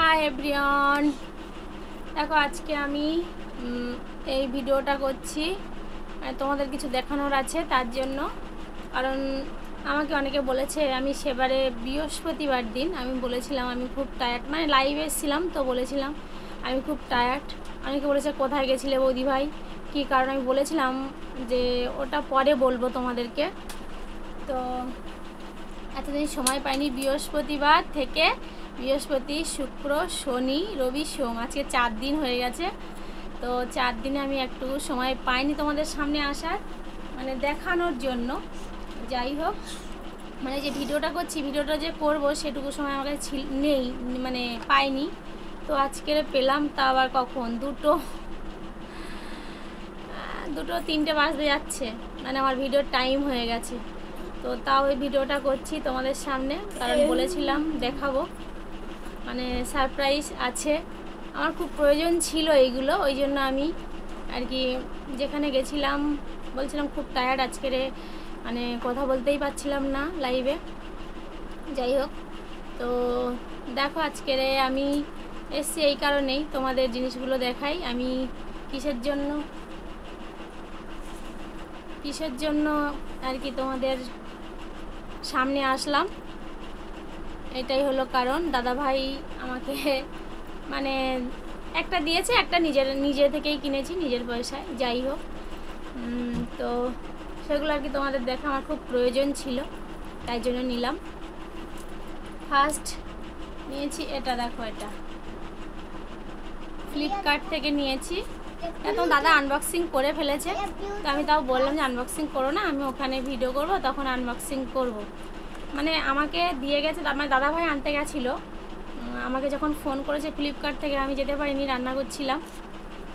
Hi everyone, দেখো আজকে আমি এই ভিডিওটা করছি তোমাদের কিছু দেখানোর আছে তার জন্য। কারণ আমাকে অনেকে বলেছে, আমি সেবারে বৃহস্পতিবার দিন আমি বলেছিলাম আমি খুব টায়ার্ড, মানে লাইভে এসেছিলাম তো বলেছিলাম আমি খুব টায়ার্ড। অনেকে বলেছে কোথায় গেছিলে বৌদি ভাই, কী কারণ আমি বলেছিলাম যে ওটা পরে বলবো তোমাদেরকে। তো এতদিন সময় পাইনি, বৃহস্পতিবার থেকে বৃহস্পতি শুক্র শনি রবি সোম আজকে 4 দিন হয়ে গেছে। তো 4 দিনে আমি একটু সময় পাইনি তোমাদের সামনে আসার, মানে দেখানোর জন্য। যাই হোক, মানে যে ভিডিওটা করছি, ভিডিওটা যে করব সেটুকু সময় আমার কাছে নেই, মানে পাইনি। তো আজকে পেলাম, তা আবার কখন দুটো 3টে বাজতে যাচ্ছে, মানে আমার ভিডিওর টাইম হয়ে গেছে। তো তাও এই ভিডিওটা করছি তোমাদের সামনে, কারণ বলেছিলাম দেখাবো, মানে সারপ্রাইজ আছে। আমার খুব প্রয়োজন ছিল এইগুলো, ওই জন্য আমি আর কি যেখানে গেছিলাম বলছিলাম খুব টায়ার্ড আজকের, মানে কথা বলতেই পারছিলাম না লাইভে। যাই হোক, তো দেখো আজকের আমি এসছি এই কারণেই তোমাদের জিনিসগুলো দেখাই, আমি কিসের জন্য আর কি তোমাদের সামনে আসলাম। এটাই হলো কারণ, দাদাভাই আমাকে মানে একটা দিয়েছে, একটা নিজে থেকেই কিনেছি নিজের পয়সায়। যাই হোক, তো সেগুলো আর কি তোমাদের দেখা আমার খুব প্রয়োজন ছিল, তাই জন্য নিলাম। ফার্স্ট নিয়েছি এটা, দেখো এটা ফ্লিপকার্ট থেকে নিয়েছি। এখন দাদা আনবক্সিং করে ফেলেছে, তো আমি তাও বললাম যে আনবক্সিং করো না, আমি ওখানে ভিডিও করব তখন আনবক্সিং করব। মানে আমাকে দিয়ে গেছে, আমার দাদাভাই আনতে গেছিলো, আমাকে যখন ফোন করেছে ফ্লিপকার্ট থেকে, আমি যেতে পারিনি, রান্না করছিলাম।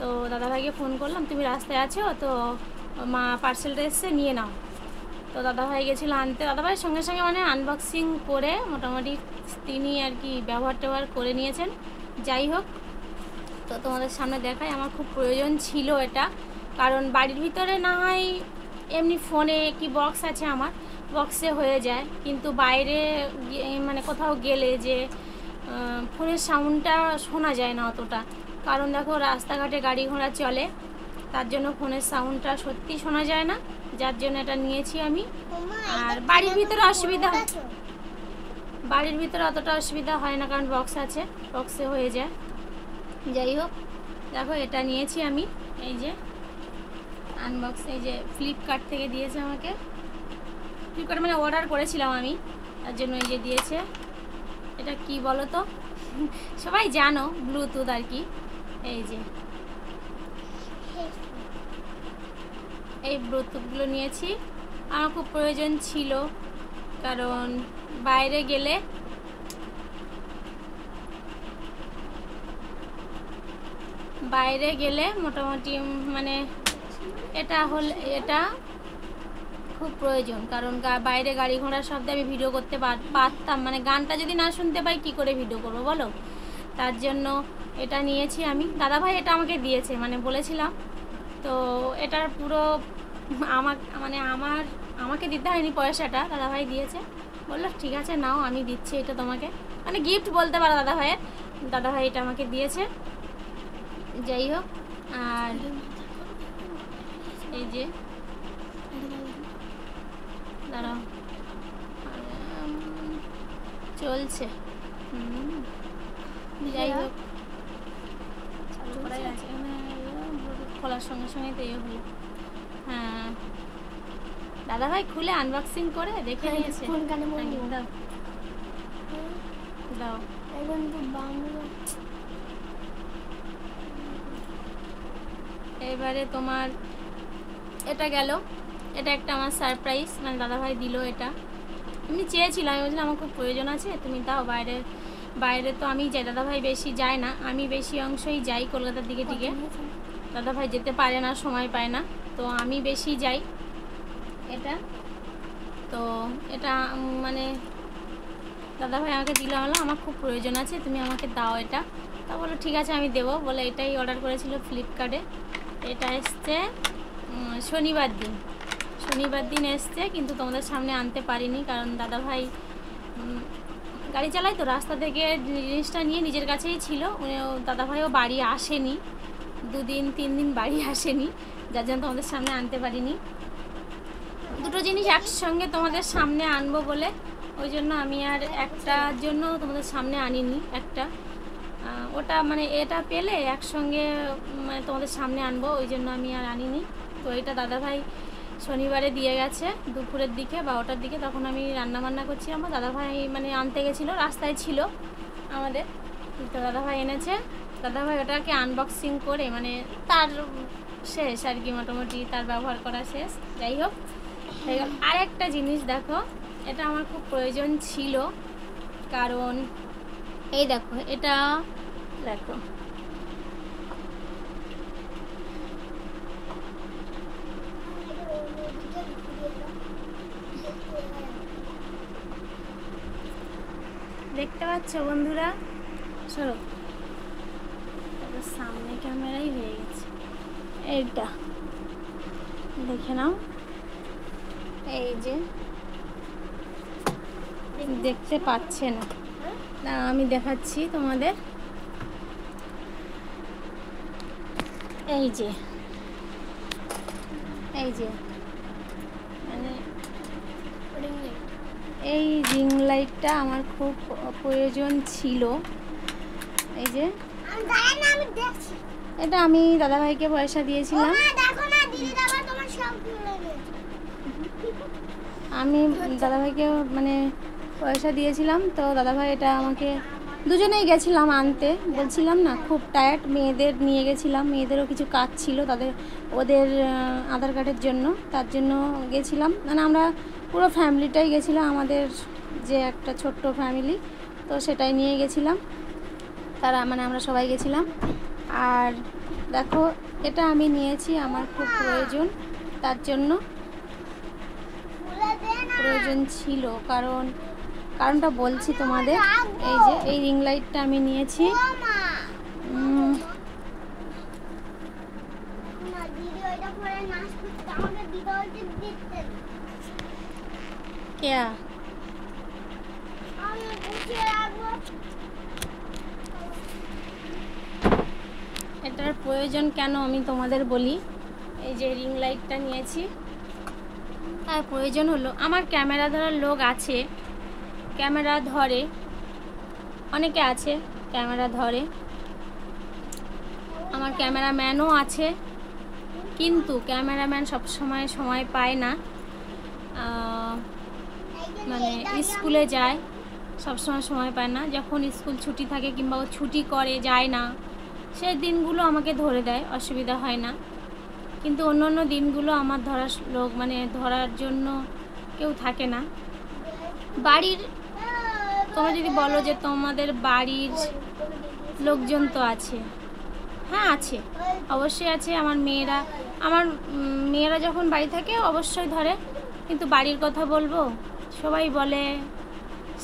তো দাদাভাইকে ফোন করলাম, তুমি রাস্তায় আছো তো, মা পার্সেলটা এসছে নিয়ে নাও। তো দাদাভাই গেছিলো আনতে, দাদাভাইয়ের সঙ্গে সঙ্গে মানে আনবক্সিং করে মোটামুটি তিনি আর কি ব্যবহার করে নিয়েছেন। যাই হোক, তো তোমাদের সামনে দেখাই, আমার খুব প্রয়োজন ছিল এটা। কারণ বাড়ির ভিতরে না হয় এমনি ফোনে কি বক্স আছে, আমার বক্সে হয়ে যায়, কিন্তু বাইরে মানে কোথাও গেলে যে ফোনের সাউন্ডটা শোনা যায় না অতটা। কারণ দেখো রাস্তাঘাটে গাড়ি ঘোড়া চলে, তার জন্য ফোনের সাউন্ডটা সত্যি শোনা যায় না, যার জন্য এটা নিয়েছি আমি। আর বাড়ির ভিতরে অতটা অসুবিধা হয় না, কারণ বক্স আছে, বক্সে হয়ে যায়। যাই হোক, দেখো এটা নিয়েছি আমি, এই যে আনবক্স, এই যে ফ্লিপকার্ট থেকে দিয়েছে আমাকে। ফ্লিপকার্ট মানে অর্ডার করেছিলাম আমি, তার জন্য এই যে দিয়েছে। এটা কি বলো তো, সবাই জানো, ব্লুটুথ আর কি। এই যে এই ব্লুটুথগুলো নিয়েছি, আমার খুব প্রয়োজন ছিল। কারণ বাইরে গেলে মোটামুটি মানে এটা খুব প্রয়োজন। কারণ বাইরে গাড়ি ঘোড়ার শব্দে আমি ভিডিও করতে পারতাম, মানে গানটা যদি না শুনতে পাই কি করে ভিডিও করবো বলো। তার জন্য এটা নিয়েছি আমি। দাদাভাই এটা আমাকে দিয়েছে, মানে বলেছিলাম তো, এটার পুরো আমাকে দিতে হয়নি পয়সাটা, দাদাভাই দিয়েছে। বললো ঠিক আছে নাও, আমি দিচ্ছি এটা তোমাকে, মানে গিফট বলতে পারো দাদাভাই এটা আমাকে দিয়েছে। যাই হোক, আর এই যে দাঁড়াও, চলছে, যাই হোক খোলার সঙ্গে সঙ্গে তো ইয়ে হলো। হ্যাঁ, দাদাভাই খুলে আনবক্সিং করে দেখে নিয়েছে। দাও এবারে তোমার এটা গেল, এটা একটা আমার সারপ্রাইজ, মানে দাদাভাই দিল এটা। আমি চেয়েছিলাম, আমি বলছিলাম আমার খুব প্রয়োজন আছে, তুমি দাও। বাইরে তো আমি যাই, দাদাভাই বেশি যায় না, আমি বেশি অংশই যাই কলকাতার দিকে। দাদাভাই যেতে পারে না, সময় পায় না, তো আমি বেশি যাই। এটা তো এটা মানে দাদাভাই আমাকে দিল, আমার খুব প্রয়োজন আছে, তুমি আমাকে দাও এটা। তা বলো ঠিক আছে আমি দেবো বলে, এটাই অর্ডার করেছিল ফ্লিপকার্টে। এটা এসছে শনিবার দিন এসছে, কিন্তু তোমাদের সামনে আনতে পারিনি, কারণ দাদাভাই গাড়ি চালাই তো রাস্তা থেকে জিনিসটা নিয়ে নিজের কাছেই ছিল। দাদাভাইও বাড়ি আসেনি, 2 দিন 3 দিন বাড়ি আসেনি, যার জন্য তোমাদের সামনে আনতে পারিনি। দুটো জিনিস একসঙ্গে তোমাদের সামনে আনবো বলে ওই জন্য আমি আর একটার জন্য তোমাদের সামনে আনিনি। একটা ওটা মানে এটা পেলে একসঙ্গে মানে তোমাদের সামনে আনবো, ওই জন্য আমি আর আনিনি। তো এটা দাদাভাই শনিবারে দিয়ে গেছে দুপুরের দিকে 12টার দিকে, তখন আমি রান্নাবান্না করছি। আমার দাদাভাই মানে আনতে গেছিলো, রাস্তায় ছিল আমাদের, তো দাদাভাই এনেছে। দাদাভাই ওটাকে আনবক্সিং করে মানে তার শেষ আর কি, মোটামুটি তার ব্যবহার করা শেষ। যাই হোক হয়ে গেল। আর একটা জিনিস দেখো, এটা আমার খুব প্রয়োজন ছিল, কারণ এই দেখো এটা দেখো, দেখতে পাচ্ছ বন্ধুরা? সরো, সামনে ক্যামেরাই হয়ে গেছে। এইটা দেখে নাও, এই যে দেখতে পাচ্ছে না, আমি দেখাচ্ছি তোমাদের। এই যে এই যে মানে এই রিং লাইটটা আমার খুব প্রয়োজন ছিল। এই যে এটা আমি দাদাভাইকে পয়সা দিয়েছিলাম, আমি দাদাভাইকে মানে পয়সা দিয়েছিলাম। তো দাদাভাই এটা আমাকে, দুজনেই গেছিলাম আনতে, বলছিলাম না খুব টায়ার্ড, মেয়েদের নিয়ে গেছিলাম, মেয়েদেরও কিছু কাজ ছিল ওদের আধার কার্ডের জন্য, তার জন্য গেছিলাম। মানে আমরা পুরো ফ্যামিলিটাই গেছিলাম, আমাদের যে একটা ছোট্ট ফ্যামিলি, তো সেটাই নিয়ে গেছিলাম, তারা মানে আমরা সবাই গেছিলাম। আর দেখো এটা আমি নিয়েছি, আমার খুব প্রয়োজন, তার জন্য প্রয়োজন ছিল, কারণটা বলছি তোমাদের। এই যে এই রিং লাইটটা আমি নিয়েছি, এটার প্রয়োজন কেন আমি তোমাদের বলি। এই যে রিং লাইটটা নিয়েছি, তার প্রয়োজন হলো আমার ক্যামেরা ধরার লোক আছে, ক্যামেরা ধরে, অনেকে আছে ক্যামেরা ধরে, আমার ক্যামেরাম্যানও আছে, কিন্তু ক্যামেরাম্যান সবসময় সময় পায় না, মানে স্কুলে যায়, সবসময় সময় পায় না। যখন স্কুল ছুটি থাকে কিংবা ও ছুটি করে যায় না, সেই দিনগুলো আমাকে ধরে দেয়, অসুবিধা হয় না। কিন্তু অন্য অন্য দিনগুলো আমার ধরার লোক মানে ধরার জন্য কেউ থাকে না। বাড়ির তোমরা যদি বলো যে তোমাদের বাড়ির লোকজন তো আছে, হ্যাঁ আছে, অবশ্যই আছে। আমার মেয়েরা যখন বাড়ি থাকে অবশ্যই ধরে, কিন্তু বাড়ির কথা বলবো, সবাই বলে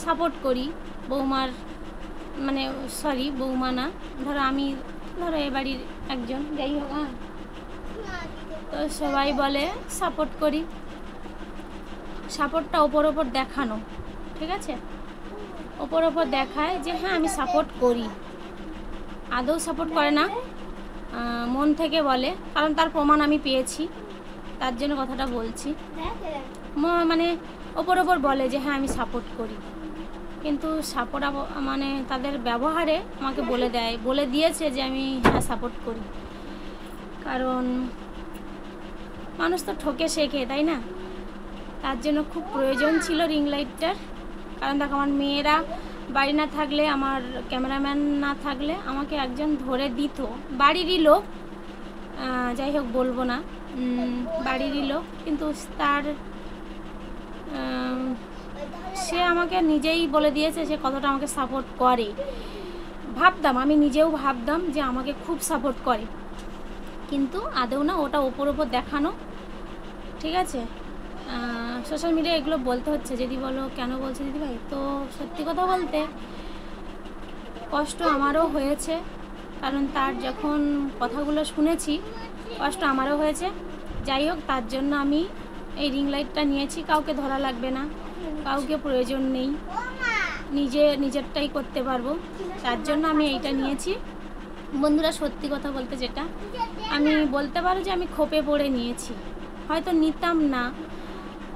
সাপোর্ট করি বৌমার, মানে সরি বৌমা না, ধরো এ বাড়ির একজন, যাই হোক, হ্যাঁ, তো সবাই বলে সাপোর্ট করি। সাপোর্টটা ওপর দেখানো, ঠিক আছে, ওপর দেখায় যে হ্যাঁ আমি সাপোর্ট করি, আদৌ সাপোর্ট করে না, মন থেকে বলে, কারণ তার প্রমাণ আমি পেয়েছি, তার জন্য কথাটা বলছি। মানে ওপর বলে যে হ্যাঁ আমি সাপোর্ট করি, কিন্তু সাপোর্ট মানে তাদের ব্যবহারে আমাকে বলে দিয়েছে যে আমি হ্যাঁ সাপোর্ট করি। কারণ মানুষ তো ঠকে শেখে, তাই না? তার জন্য খুব প্রয়োজন ছিল রিং লাইটটার। কারণ দেখো আমার মেয়েরা বাড়ি না থাকলে, আমার ক্যামেরাম্যান না থাকলে আমাকে একজন ধরে দিত, বাড়িরই লোক, যাই হোক বলবো না, বাড়িরই লোক, কিন্তু সে আমাকে নিজেই বলে দিয়েছে সে কতটা আমাকে সাপোর্ট করে। আমি নিজেও ভাবতাম যে আমাকে খুব সাপোর্ট করে, কিন্তু আদৌ না, ওটা ওপর দেখানো, ঠিক আছে। সোশ্যাল মিডিয়া এগুলো বলতে হচ্ছে, যদি বলো কেন বলছে দিদিভাই, তো সত্যি কথা বলতে কষ্ট আমারও হয়েছে, কারণ তার যখন কথাগুলো শুনেছি কষ্ট আমারও হয়েছে। যাই হোক, তার জন্য আমি এই রিং লাইটটা নিয়েছি, কাউকে ধরা লাগবে না, কাউকে প্রয়োজন নেই, নিজেরটাই করতে পারবো, তার জন্য আমি এইটা নিয়েছি। বন্ধুরা সত্যি কথা বলতে যেটা আমি বলতে পারো যে আমি ক্ষোভে পড়ে নিয়েছি, হয়তো নিতাম না,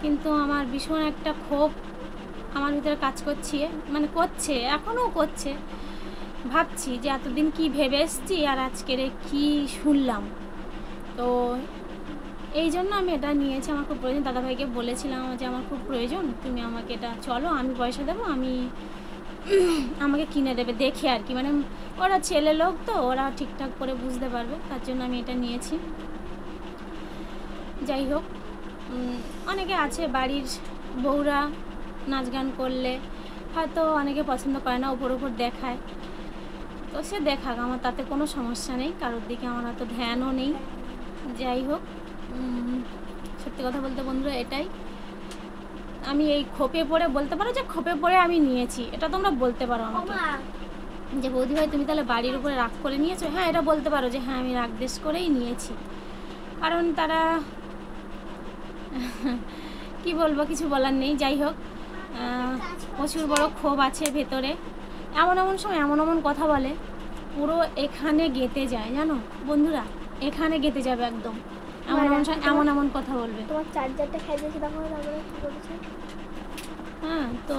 কিন্তু আমার ভীষণ একটা ক্ষোভ আমার ভিতরে কাজ করছে, এখনও করছে। ভাবছি যে এতদিন কি ভেবে এসছি আর আজকের কি শুনলাম। তো এই জন্য আমি এটা নিয়েছি, আমার খুব প্রয়োজন। দাদাভাইকে বলেছিলাম যে আমার খুব প্রয়োজন, তুমি আমাকে এটা চলো, আমি পয়সা দেবো, আমাকে কিনে দেবে দেখে আর কি, মানে ওরা ছেলে লোক তো ওরা ঠিকঠাক করে বুঝতে পারবে, তার জন্য আমি এটা নিয়েছি। যাই হোক, অনেকে আছে বাড়ির বউরা নাচ গান করলে হয়তো অনেকে পছন্দ করে না, উপর দেখায়, তো সে দেখাক, আমার তাতে কোনো সমস্যা নেই, কারোর দিকে আমার অত ধ্যানও নেই। যাই হোক, সত্যি কথা বলতে বন্ধুরা এটাই, আমি এই ক্ষোভে পড়ে বলতে পারো যে ক্ষোভে পড়ে আমি নিয়েছি, এটা তোমরা বলতে পারো আমাকে যে বৌদি ভাই তুমি তাহলে বাড়ির উপরে রাগ করে নিয়েছো। হ্যাঁ, এটা বলতে পারো যে হ্যাঁ আমি রাগ দেশ করেই নিয়েছি, কারণ তারা কি বলবো, কিছু বলার নেই। যাই হোক, প্রচুর বড় ক্ষোভ আছে ভেতরে, এমন সময় এমন কথা বলে পুরো এখানে গেঁথে যায়, জানো বন্ধুরা, এখানে গেঁথে যাবে একদম, এমন কথা বলবে। তোমার চার্জারটা খেয়ে দিয়েছে, দেখো তারপরে কি বলেছে। হ্যাঁ, তো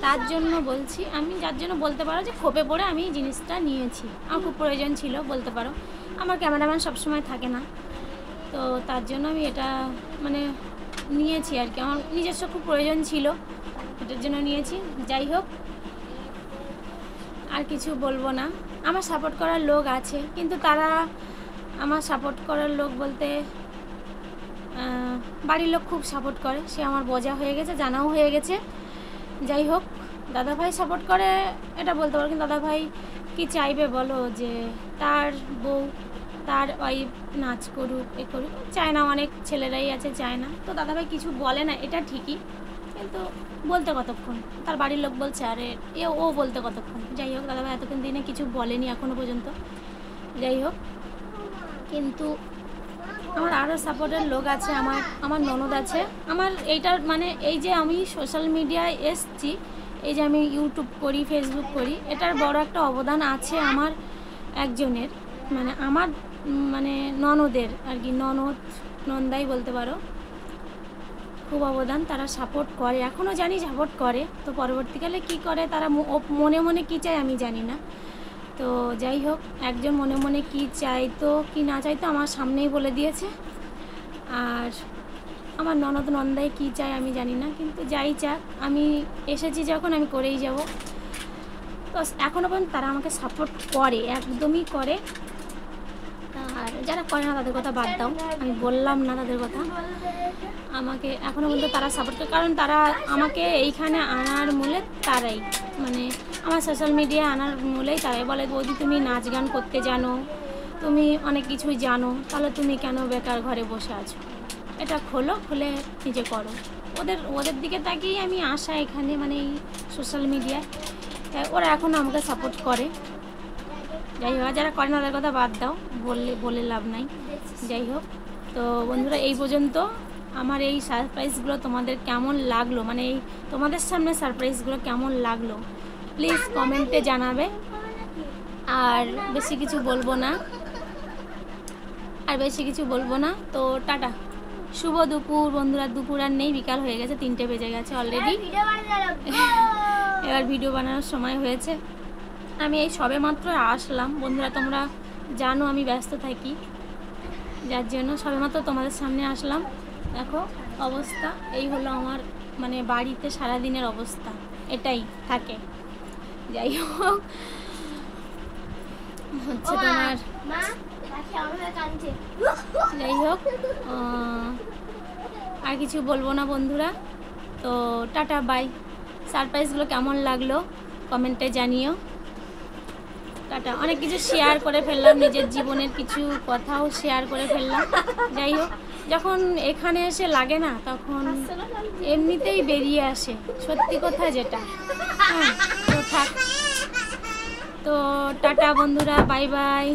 তার জন্য বলছি, আমি যার জন্য বলতে পারো যে ক্ষোভে পড়ে আমি জিনিসটা নিয়েছি, আমার খুব প্রয়োজন ছিল বলতে পারো। আমার ক্যামেরাম্যান সবসময় থাকে না, তো তার জন্য আমি এটা মানে নিয়েছি আর কি, আমার নিজস্ব খুব প্রয়োজন ছিল, এটার জন্য নিয়েছি। যাই হোক, আর কিছু বলবো না। আমার সাপোর্ট করার লোক আছে, কিন্তু তারা আমার সাপোর্ট করার লোক বলতে বাড়ির লোক খুব সাপোর্ট করে, সে আমার বোঝা হয়ে গেছে, জানাও হয়ে গেছে। যাই হোক, দাদাভাই সাপোর্ট করে এটা বলতে পারো, কিন্তু দাদাভাই কি চাইবে বলো যে তার বউ তার ওয়াইফ নাচ করুক, এ করুক, চায় না, অনেক ছেলেরাই আছে চায় না, তো দাদাভাই কিছু বলে না, এটা ঠিকই, কিন্তু বলতে কতক্ষণ, তার বাড়ির লোক বলছে আরে ও বলতে কতক্ষণ। যাই হোক, দাদাভাই এতক্ষণ দিনে কিছু বলেনি এখনো পর্যন্ত। যাই হোক, কিন্তু আমার আরও সাপোর্টের লোক আছে, আমার ননদ আছে, আমার এইটার মানে এই যে আমি সোশ্যাল মিডিয়ায় এসছি, এই যে আমি ইউটিউব করি, ফেসবুক করি, এটার বড় একটা অবদান আছে আমার একজনের, মানে আমার মানে ননদের আর কি, নন্দাই বলতে পারো, খুব অবদান, তারা সাপোর্ট করে, এখনও জানি সাপোর্ট করে, তো পরবর্তীকালে কি করে তারা মনে মনে কী চায় আমি জানি না। তো যাই হোক, একজন মনে মনে কী চাইতো কি না চাইতো আমার সামনেই বলে দিয়েছে, আর আমার নন্দাই কী চায় আমি জানি না, কিন্তু যাই চাক, আমি এসেছি যখন আমি করেই যাব। তো এখনও পর্যন্ত তারা আমাকে সাপোর্ট করে, একদমই করে, আর যারা করে না তাদের কথা বাদ দাও, আমি বললাম না তাদের কথা, আমাকে এখনও পর্যন্ত তারা সাপোর্ট করে, কারণ তারা আমাকে এইখানে আনার মূলে তারাই, মানে আমার সোশ্যাল মিডিয়া আনার মূলেই তারাই বলে বৌদি তুমি নাচ গান করতে জানো, তুমি অনেক কিছুই জানো, তাহলে তুমি কেন বেকার ঘরে বসে আছো, এটা খুলে নিজে করো। ওদের দিকে তাকিয়েই আমি আসা এখানে, মানে এই সোশ্যাল মিডিয়ায়, ওরা এখনও আমাকে সাপোর্ট করে। যাই হোক, যারা করে না তাদের কথা বাদ দাও, বলে লাভ নাই। যাই হোক, তো বন্ধুরা এই পর্যন্ত আমার এই সারপ্রাইজগুলো তোমাদের কেমন লাগলো, মানে এই তোমাদের সামনে সারপ্রাইজগুলো কেমন লাগলো প্লিজ কমেন্টে জানাবে। আর বেশি কিছু বলবো না, তো টাটা, শুভ দুপুর বন্ধুরা। দুপুর আর নেই, বিকাল হয়ে গেছে, 3টে বেজে গেছে অলরেডি, এবার ভিডিও বানানোর সময় হয়েছে। আমি এই সবে মাত্র আসলাম বন্ধুরা, তোমরা জানো আমি ব্যস্ত থাকি, যার জন্য সবে মাত্র তোমাদের সামনে আসলাম। দেখো অবস্থা, এই হলো আমার মানে বাড়িতে সারাদিনের অবস্থা, এটাই থাকে। যাই হোক, হচ্ছে তোমার, যাই হোক, আর কিছু বলবো না বন্ধুরা, তো টাটা বাই। সারপ্রাইজগুলো কেমন লাগলো কমেন্টে জানিও। টাটা। অনেক কিছু শেয়ার করে ফেললাম, নিজের জীবনের কিছু কথাও শেয়ার করে ফেললাম। যাই হোক, যখন এখানে এসে লাগে না তখন এমনিতেই বেরিয়ে আসে, সত্যি কথা যেটা। হ্যাঁ, তো থাক, তো টাটা বন্ধুরা, বাই বাই।